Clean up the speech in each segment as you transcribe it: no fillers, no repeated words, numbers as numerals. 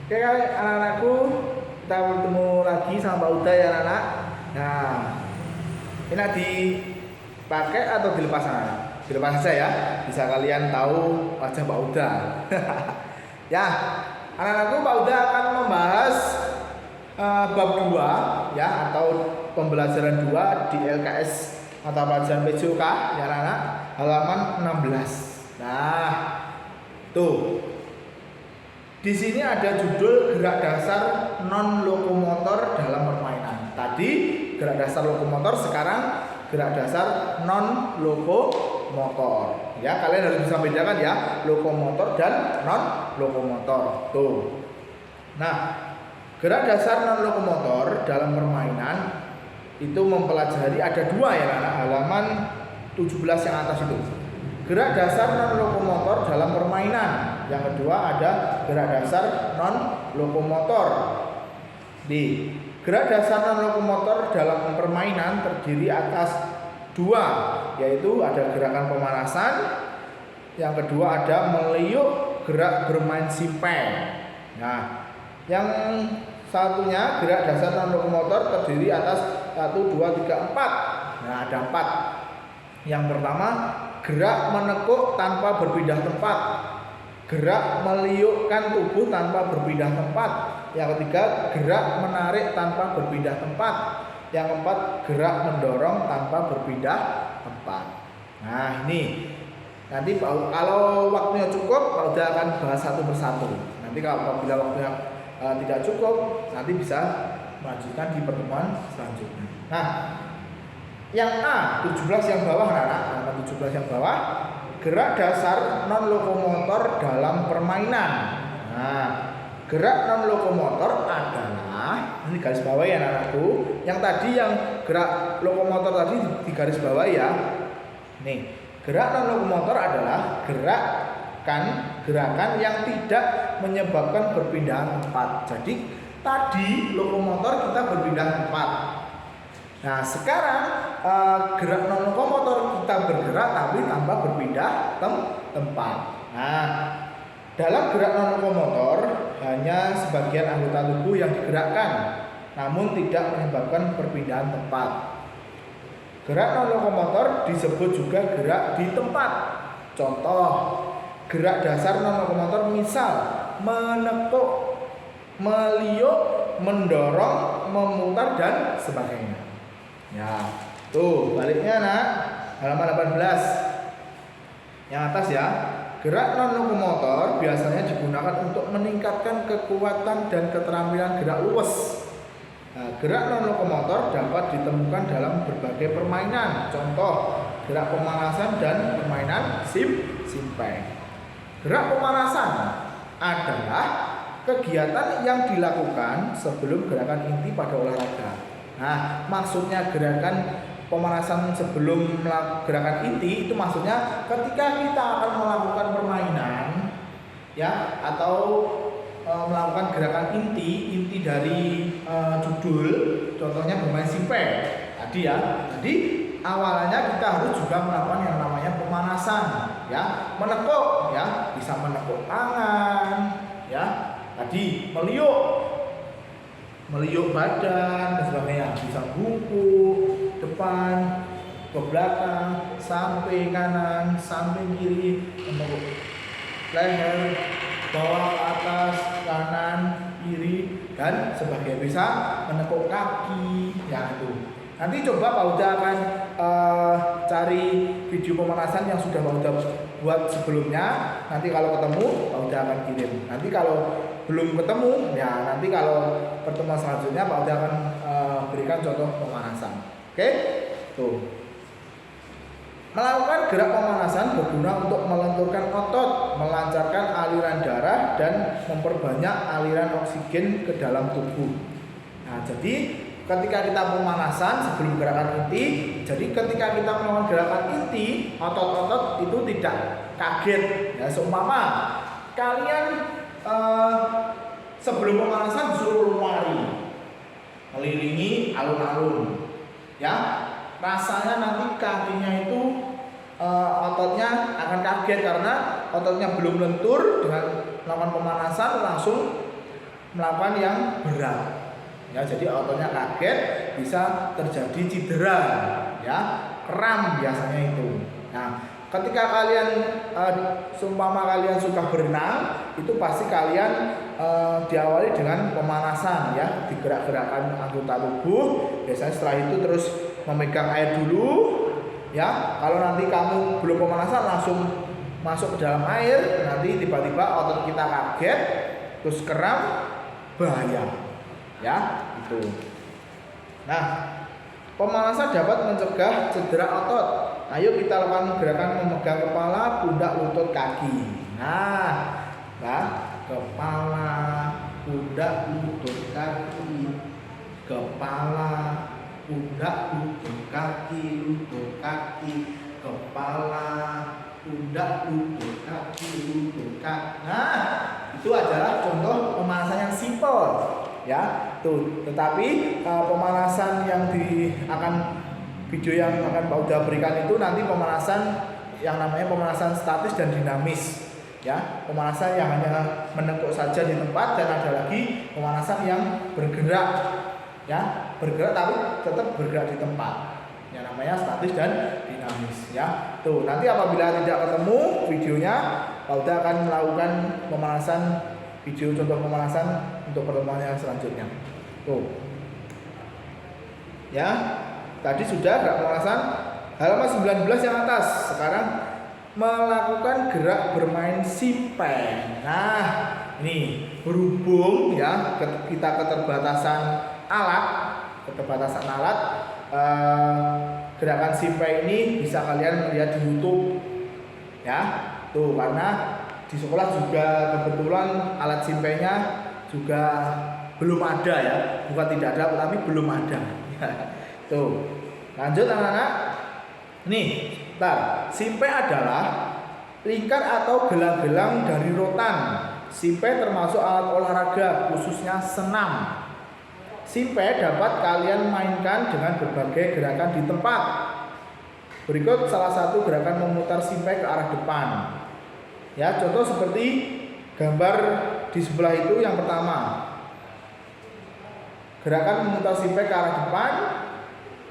Oke anak-anakku, kita bertemu lagi sama Pak Uda ya anak-anak. Nah, ini dipakai atau dilepas anak? Dilepas saja ya, bisa kalian tahu wajah Pak Uda. Ya, anak-anakku, Pak Uda akan membahas bab 2 ya, atau pembelajaran 2 di LKS mata pelajaran PJOK ya anak-anak, halaman 16. Nah, tuh. Di sini ada judul gerak dasar non lokomotor dalam permainan. Tadi gerak dasar lokomotor, sekarang gerak dasar non lokomotor. Ya, kalian harus bisa bedakan ya, lokomotor dan non lokomotor. Tuh. Nah, gerak dasar non lokomotor dalam permainan itu mempelajari ada 2 ya anak, halaman 17 yang atas itu. Gerak dasar non lokomotor dalam permainan. Yang kedua ada gerak dasar non lokomotor. Di gerak dasar non lokomotor dalam permainan terdiri atas 2, yaitu ada gerakan pemanasan, yang kedua ada meliuk gerak bermain simpeng. Nah, yang satunya gerak dasar non lokomotor terdiri atas 1, 2, 3, 4. Nah, ada 4. Yang pertama, gerak menekuk tanpa berpindah tempat. Gerak meliukkan tubuh tanpa berpindah tempat. Yang ketiga, gerak menarik tanpa berpindah tempat. Yang keempat, gerak mendorong tanpa berpindah tempat. Nah, ini nanti kalau waktunya cukup, Pak Uda akan bahas satu persatu. Nanti kalau apabila waktunya tidak cukup, nanti bisa melanjutkan di pertemuan selanjutnya. Nah, yang A, 17 yang bawah anak-anak, 17 yang bawah, gerak dasar non lokomotor dalam permainan. Nah, gerak non lokomotor adalah, ini garis bawah ya anak-anakku. Yang tadi yang gerak lokomotor tadi di garis bawah ya. Nih, gerak non lokomotor adalah gerakan yang tidak menyebabkan perpindahan tempat. Jadi tadi lokomotor kita berpindah tempat. Nah, sekarang gerak non lokomotor kita bergerak tapi tanpa berpindah tempat. Nah, dalam gerak non lokomotor hanya sebagian anggota tubuh yang digerakkan, namun tidak menyebabkan perpindahan tempat. Gerak non lokomotor disebut juga gerak di tempat. Contoh, gerak dasar non lokomotor misal menekuk, meliuk, mendorong, memutar dan sebagainya. Ya, tuh baliknya nak, halaman 18 yang atas ya. Gerak non lokomotor biasanya digunakan untuk meningkatkan kekuatan dan keterampilan gerak luwes. Nah, gerak non lokomotor dapat ditemukan dalam berbagai permainan. Contoh, gerak pemanasan dan permainan simpeng. Gerak pemanasan adalah kegiatan yang dilakukan sebelum gerakan inti pada olahraga. Nah, maksudnya gerakan pemanasan sebelum gerakan inti itu maksudnya ketika kita akan melakukan permainan ya, atau melakukan gerakan inti dari judul, contohnya bermain simpeng tadi ya. Jadi awalnya kita harus juga melakukan yang namanya pemanasan ya, menekuk ya, bisa menekuk tangan ya, tadi meliuk badan dan sebagainya, bisa bungkuk depan ke belakang, samping kanan, samping kiri, menekuk leher, bawah atas, kanan, kiri dan sebagainya, bisa menekuk kaki ya itu. Nanti coba Pak Uda akan cari video pemanasan yang sudah Pak Uda buat sebelumnya. Nanti kalau ketemu Pak Uda akan kirim. Nanti kalau belum ketemu ya, nanti kalau pertemuan selanjutnya Pak Uda akan berikan contoh pemanasan. Oke? Tuh. Melakukan gerak pemanasan berguna untuk melenturkan otot, melancarkan aliran darah dan memperbanyak aliran oksigen ke dalam tubuh. Nah, jadi ketika kita pemanasan sebelum gerakan inti, jadi ketika kita melakukan gerakan inti, otot-otot itu tidak kaget. Ya, seumpama kalian sebelum pemanasan disuruh lari, melilingi alun-alun, ya, rasanya nanti kakinya itu ototnya akan kaget karena ototnya belum lentur. Dengan melakukan pemanasan langsung melakukan yang berat. Ya, jadi ototnya kaget, bisa terjadi cedera, ya, kram biasanya itu. Nah, ketika kalian seumpama kalian suka berenang, itu pasti kalian diawali dengan pemanasan, ya, digerak-gerakkan anggota tubuh. Biasanya setelah itu terus memegang air dulu, ya. Kalau nanti kamu belum pemanasan langsung masuk ke dalam air, nanti tiba-tiba otot kita kaget, terus kram, bahaya. Ya, itu. Nah, pemanasan dapat mencegah cedera otot. Ayo kita lakukan gerakan memegang kepala, pundak, lutut, kaki. Nah, kepala, pundak, lutut, kaki. Kepala, pundak, lutut, kaki, lutut, kaki. Kepala, pundak, lutut, kaki, lutut, kaki. Nah, itu adalah contoh pemanasan yang simpel. Ya, tuh. Tetapi pemanasan yang video yang akan Pak Uda berikan itu nanti pemanasan yang namanya pemanasan statis dan dinamis. Ya, pemanasan yang hanya menekuk saja di tempat, dan ada lagi pemanasan yang bergerak. Ya, bergerak tapi tetap bergerak di tempat. Yang namanya statis dan dinamis. Ya, tuh. Nanti apabila tidak ketemu videonya, Pak Uda akan melakukan pemanasan video contoh pemanasan untuk pertemuan yang selanjutnya. Tuh. Ya, tadi sudah gerak pemanasan halaman 19 yang atas. Sekarang melakukan gerak bermain simpeng. Nah, ini berhubung ya kita keterbatasan alat, gerakan simpeng ini bisa kalian lihat di YouTube. Ya, tuh, karena di sekolah juga kebetulan alat simpengnya juga belum ada, ya, bukan tidak ada tapi belum ada. Tuh, lanjut anak-anak. Nih, simpeng adalah lingkar atau gelang-gelang dari rotan. Simpeng termasuk alat olahraga, khususnya senam. Simpeng dapat kalian mainkan dengan berbagai gerakan di tempat. Berikut salah satu gerakan memutar simpeng ke arah depan. Ya, contoh seperti gambar di sebelah itu yang pertama. Gerakan memutar simpeng ke arah depan.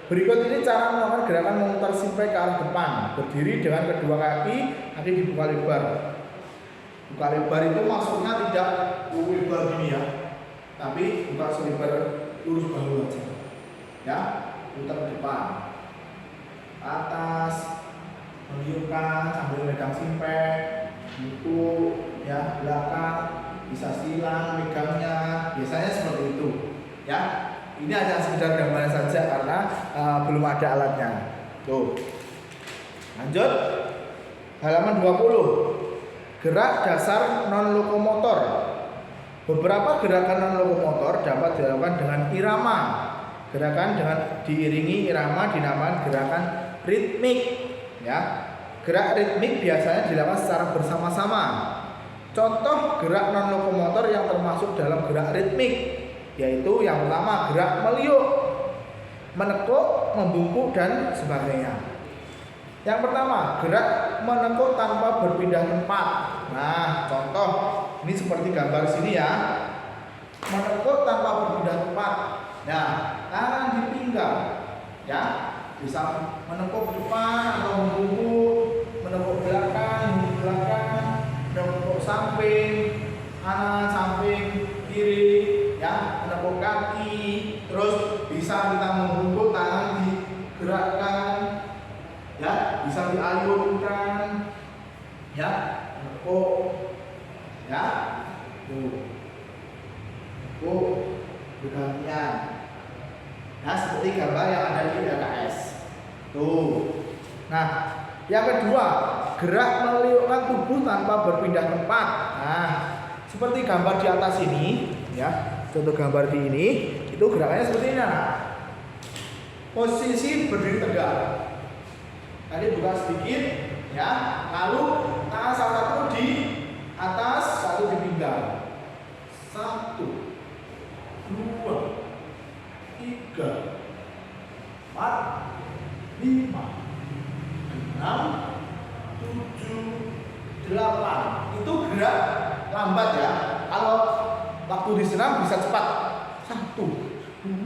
Berikut ini cara melakukan gerakan memutar simpeng ke arah depan. Berdiri dengan kedua kaki dibuka lebar. Buka lebar itu maksudnya tidak lebar gini, ya, tapi buka selebar lurus bahu aja. Ya, putar ke depan. Atas, meniupkan sambil megang simpeng. Itu, ya, belakang, bisa silang megangnya, biasanya seperti itu, ya. Ini hanya sekedar gambaran saja karena belum ada alatnya. Tuh. Lanjut halaman 20. Gerak dasar non lokomotor. Beberapa gerakan non lokomotor dapat dilakukan dengan irama. Gerakan dengan diiringi irama dinamakan gerakan ritmik, ya. Gerak ritmik biasanya dilakukan secara bersama-sama. Contoh gerak non lokomotor yang termasuk dalam gerak ritmik yaitu yang pertama gerak meliuk, menekuk, membungkuk, dan sebagainya. Yang pertama gerak menekuk tanpa berpindah tempat. Nah, contoh ini seperti gambar sini, ya. Menekuk tanpa berpindah tempat. Nah, tangan di pinggang, ya, bisa menekuk depan atau membungkuk, menekuk belakang, menekuk samping kanan, samping kiri, ya, menekuk kaki. Terus bisa kita membungkuk, tangan digerakkan, ya, bisa diayunkan, ya, menekuk, ya, tuh, bergantian. Nah, seperti gambar yang ada di LKS. Tuh. Nah, yang kedua, gerak meliukkan tubuh tanpa berpindah tempat. Nah, seperti gambar di atas ini, ya. Contoh gambar di ini, itu gerakannya seperti ini, nah. Posisi berdiri tegak. Tadi buka sedikit, ya. Lalu tangan salah satu di atas, satu di pinggang. 1, 2, 3, 4, 5, 6, 7, 8. Itu gerak lambat, ya. Kalau waktu disenam bisa cepat. 1, 2,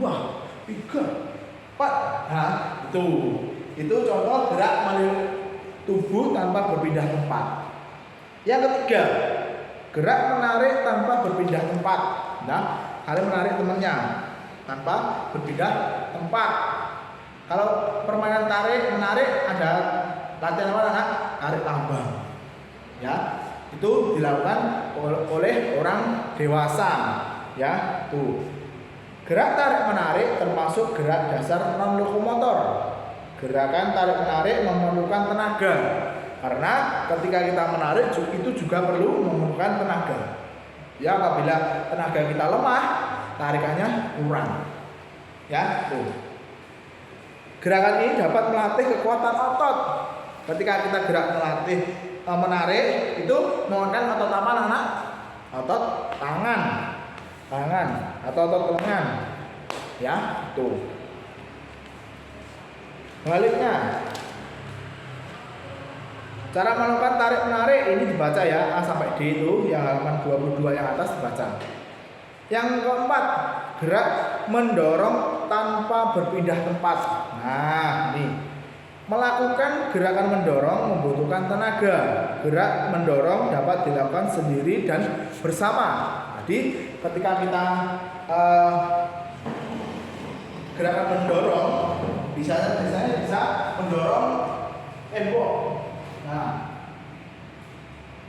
3, 4. Nah, itu contoh gerak melilit tubuh tanpa berpindah tempat. Yang ketiga, gerak menarik tanpa berpindah tempat. Nah, kalian menarik temannya tanpa berpindah tempat. Kalau permainan tarik menarik ada latihan apa anak? Tarik tambang. Ya, itu dilakukan oleh orang dewasa. Ya, tuh. Gerak tarik menarik termasuk gerak dasar non lokomotor. Gerakan tarik menarik memerlukan tenaga. Karena ketika kita menarik itu juga perlu memerlukan tenaga. Ya, apabila tenaga kita lemah, tarikannya kurang. Ya, tuh. Gerakan ini dapat melatih kekuatan otot. Ketika kita gerak menarik itu menggunakan otot apa anak? Otot tangan atau otot lengan. Ya, tuh. Baliknya, cara melakukan tarik menarik ini dibaca ya, A sampai D itu yang halaman 22 yang atas dibaca. Yang keempat, gerak mendorong tanpa berpindah tempat. Nah, ini melakukan gerakan mendorong membutuhkan tenaga. Gerak mendorong dapat dilakukan sendiri dan bersama. Jadi ketika kita gerakan mendorong, biasanya bisa mendorong tembok.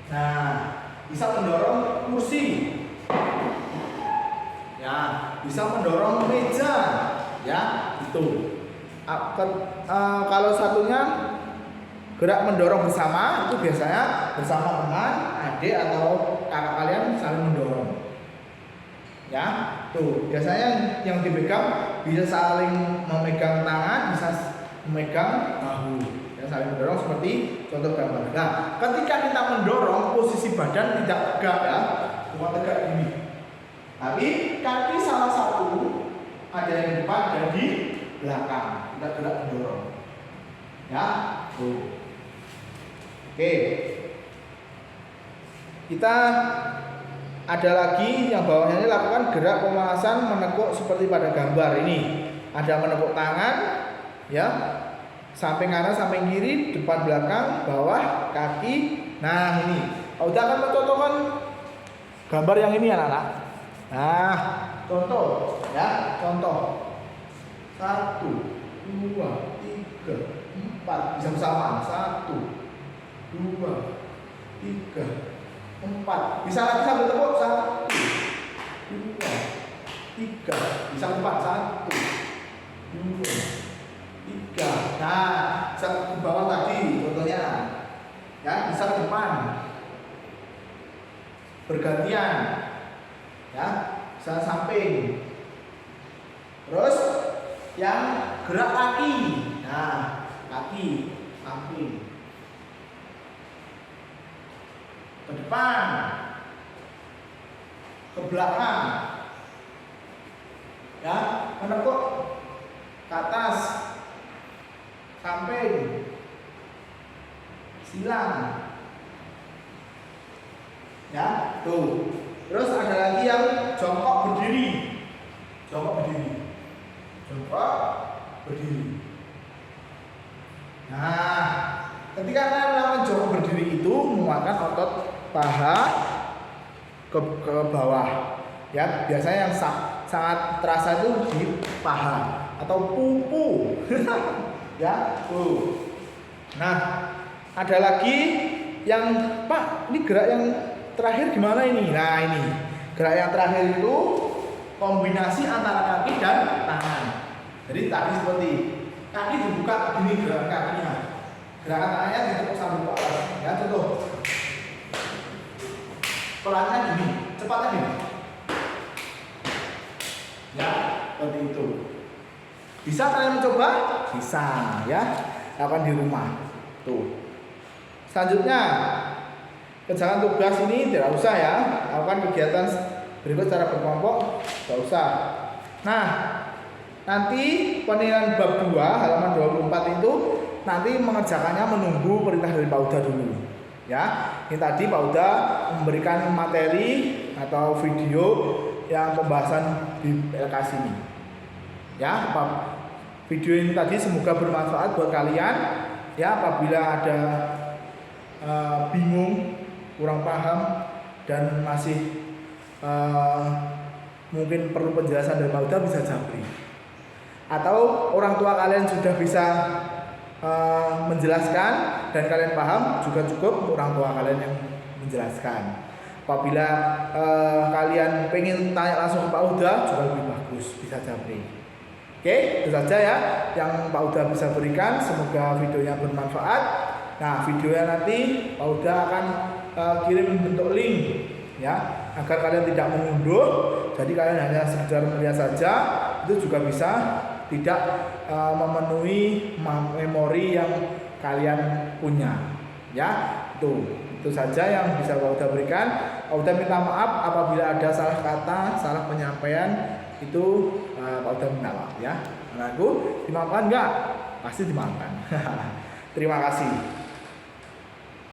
Nah, bisa mendorong kursi. Ya, bisa mendorong meja. Ya, itu. Kalau satunya gerak mendorong bersama itu biasanya bersama teman, adik atau kakak kalian saling mendorong. Ya, tuh biasanya yang dipegang bisa saling memegang tangan, bisa memegang bahu. Ya, saling mendorong seperti contoh gambar. Nah, ketika kita mendorong posisi badan tidak tegak ya, cuma tegak gini. Tapi kaki salah satu ada yang di depan dan di belakang. Kita gerak mendorong. Ya, tuh. Oke. Kita ada lagi yang bawahnya ini lakukan gerak pemanasan menekuk seperti pada gambar ini. Ada menekuk tangan, ya, samping kanan, samping kiri, depan belakang, bawah, kaki. Nah ini, udah akan mencontohkan gambar yang ini anak-anak. Nah, contoh, ya, contoh. 1, 2, 3, 4, bisa bersamaan. 1, 2, 3, 4. Bisa lagi sambil tepuk. 1, 2, 3. Bisa 4. 1, 2, 3. Nah, bisa ke bawah tadi contohnya. Ya, bisa ke depan. Bergantian. Ya, bisa samping. Terus yang gerak kaki. Nah, kaki samping. Ke depan, ke belakang, ya, menekuk ke atas, samping, silang, ya, tuh. Terus ada lagi yang jongkok berdiri, jongkok berdiri, jongkok berdiri. Nah, ketika kalian melakukan jongkok berdiri itu menguatkan otot paha ke bawah. Ya, biasanya yang sangat terasa itu di paha atau pupu. Ya, tuh. Nah, ada lagi yang Pak, ini gerak yang terakhir gimana ini? Nah, ini. Gerak yang terakhir itu kombinasi antara kaki dan tangan. Jadi tadi seperti kaki dibuka gini gerakan kakinya. Gerakan tangannya ditekuk sambil ke atas. Ya, contoh. Pelannya gini, cepatnya gini. Ya, seperti itu. Bisa kalian mencoba? Bisa, ya. Lakukan di rumah. Tuh. Selanjutnya, kerjakan tugas ini tidak usah ya. Lakukan kegiatan berikut secara berkelompok, tidak usah. Nah, nanti penilaian bab 2 halaman 24 itu nanti mengerjakannya menunggu perintah dari Pak Uda dulu. ya. Ini tadi Pak Uda memberikan materi atau video yang pembahasan di LKS ini. Ya, video ini tadi semoga bermanfaat buat kalian. Ya, apabila ada bingung, kurang paham dan masih mungkin perlu penjelasan dari Pak Uda, bisa japri. Atau orang tua kalian sudah bisa menjelaskan dan kalian paham, juga cukup orang tua kalian yang menjelaskan. Apabila kalian pengen tanya langsung ke Pak Uda, juga lebih bagus, bisa japri. Oke, itu saja ya yang Pak Uda bisa berikan. Semoga videonya bermanfaat. Nah, videonya nanti Pak Uda akan kirim bentuk link ya, agar kalian tidak mengunduh. Jadi kalian hanya sekedar melihat saja, itu juga bisa tidak memenuhi memori yang kalian punya. Ya, itu saja yang bisa Pak Uda berikan. Pak Uda minta maaf apabila ada salah kata, salah penyampaian, itu Pak Uda minta maaf ya. Anakku, dimaafkan enggak? Pasti dimaafkan. Terima kasih.